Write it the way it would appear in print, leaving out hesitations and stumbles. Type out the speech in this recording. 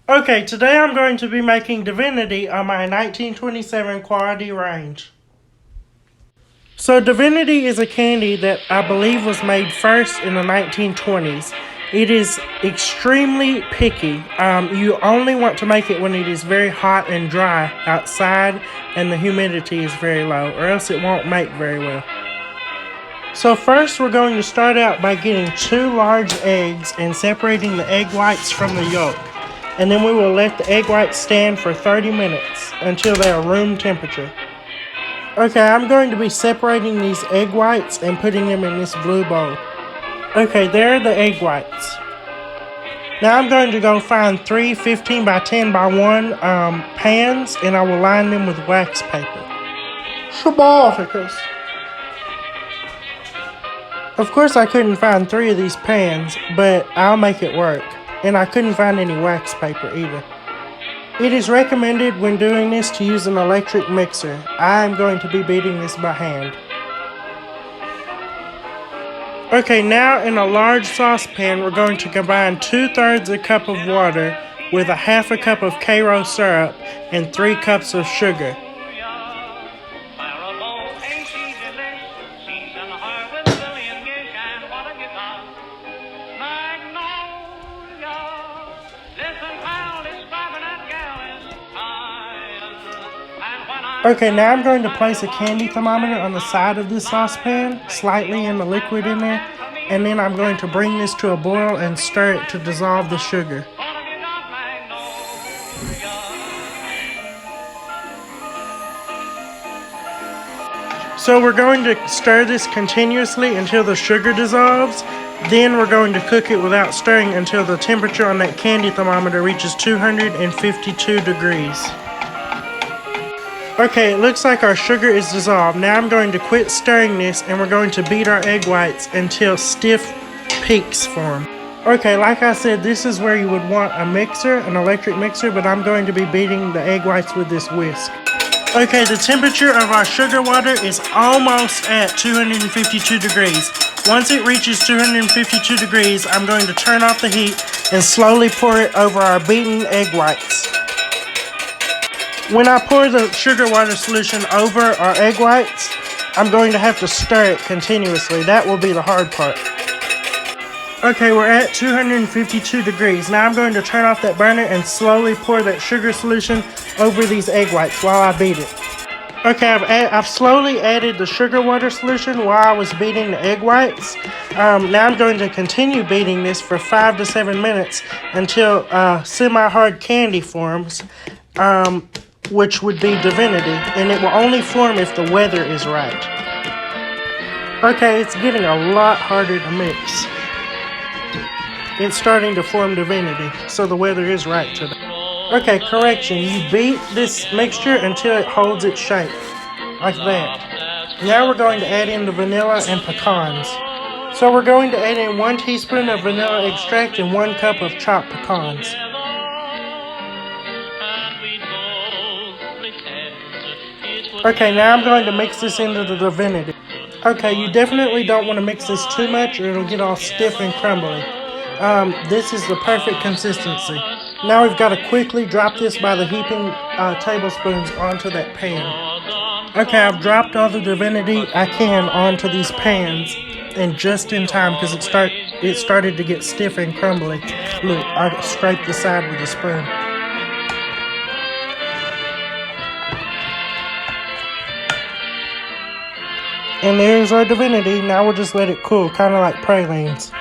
Okay, today I'm going to be making Divinity on my 1927 quality range. So Divinity is a candy that I believe was made first in the 1920s. It is extremely picky. You only want to make it when it is very hot and dry outside and the humidity is very low, or else it won't make very well. So first we're going to start out by getting 2 large eggs and separating the egg whites from the yolk. And then we will let the egg whites stand for 30 minutes until they are room temperature. Okay, I'm going to be separating these egg whites and putting them in this blue bowl. Okay, there are the egg whites. Now I'm going to go find 3 15 by 10 by 1 pans, and I will line them with wax paper. Shabaticus. Of course I couldn't find 3 of these pans, but I'll make it work. And I couldn't find any wax paper either. It is recommended when doing this to use an electric mixer. I am going to be beating this by hand. Okay, now in a large saucepan we're going to combine 2/3 a cup of water with a 1/2 cup of Karo syrup and 3 cups of sugar. Okay, now I'm going to place a candy thermometer on the side of this saucepan, slightly in the liquid in there, and then I'm going to bring this to a boil and stir it to dissolve the sugar. So we're going to stir this continuously until the sugar dissolves. Then we're going to cook it without stirring until the temperature on that candy thermometer reaches 252 degrees. Okay, it looks like our sugar is dissolved. Now I'm going to quit stirring this and we're going to beat our egg whites until stiff peaks form. Okay, like I said, this is where you would want a mixer, an electric mixer, but I'm going to be beating the egg whites with this whisk. Okay, the temperature of our sugar water is almost at 252 degrees. Once it reaches 252 degrees, I'm going to turn off the heat and slowly pour it over our beaten egg whites. When I pour the sugar water solution over our egg whites, I'm going to have to stir it continuously. That will be the hard part. Okay, we're at 252 degrees. Now I'm going to turn off that burner and slowly pour that sugar solution over these egg whites while I beat it. Okay, I've slowly added the sugar water solution while I was beating the egg whites. Now I'm going to continue beating this for 5 to 7 minutes until semi-hard candy forms. Which would be Divinity, and it will only form if the weather is right. Okay, it's getting a lot harder to mix. It's starting to form Divinity, so the weather is right today. Okay, correction, you beat this mixture until it holds its shape, like that. Now we're going to add in the vanilla and pecans. So we're going to add in 1 teaspoon of vanilla extract and 1 cup of chopped pecans. Okay, now I'm going to mix this into the Divinity. Okay, you definitely don't want to mix this too much or it'll get all stiff and crumbly. This is the perfect consistency. Now we've got to quickly drop this by the heaping tablespoons onto that pan. Okay, I've dropped all the Divinity I can onto these pans, and just in time because it started to get stiff and crumbly. Look, I scraped the side with a spoon. And there's our Divinity. Now we'll just let it cool, kind of like pralines.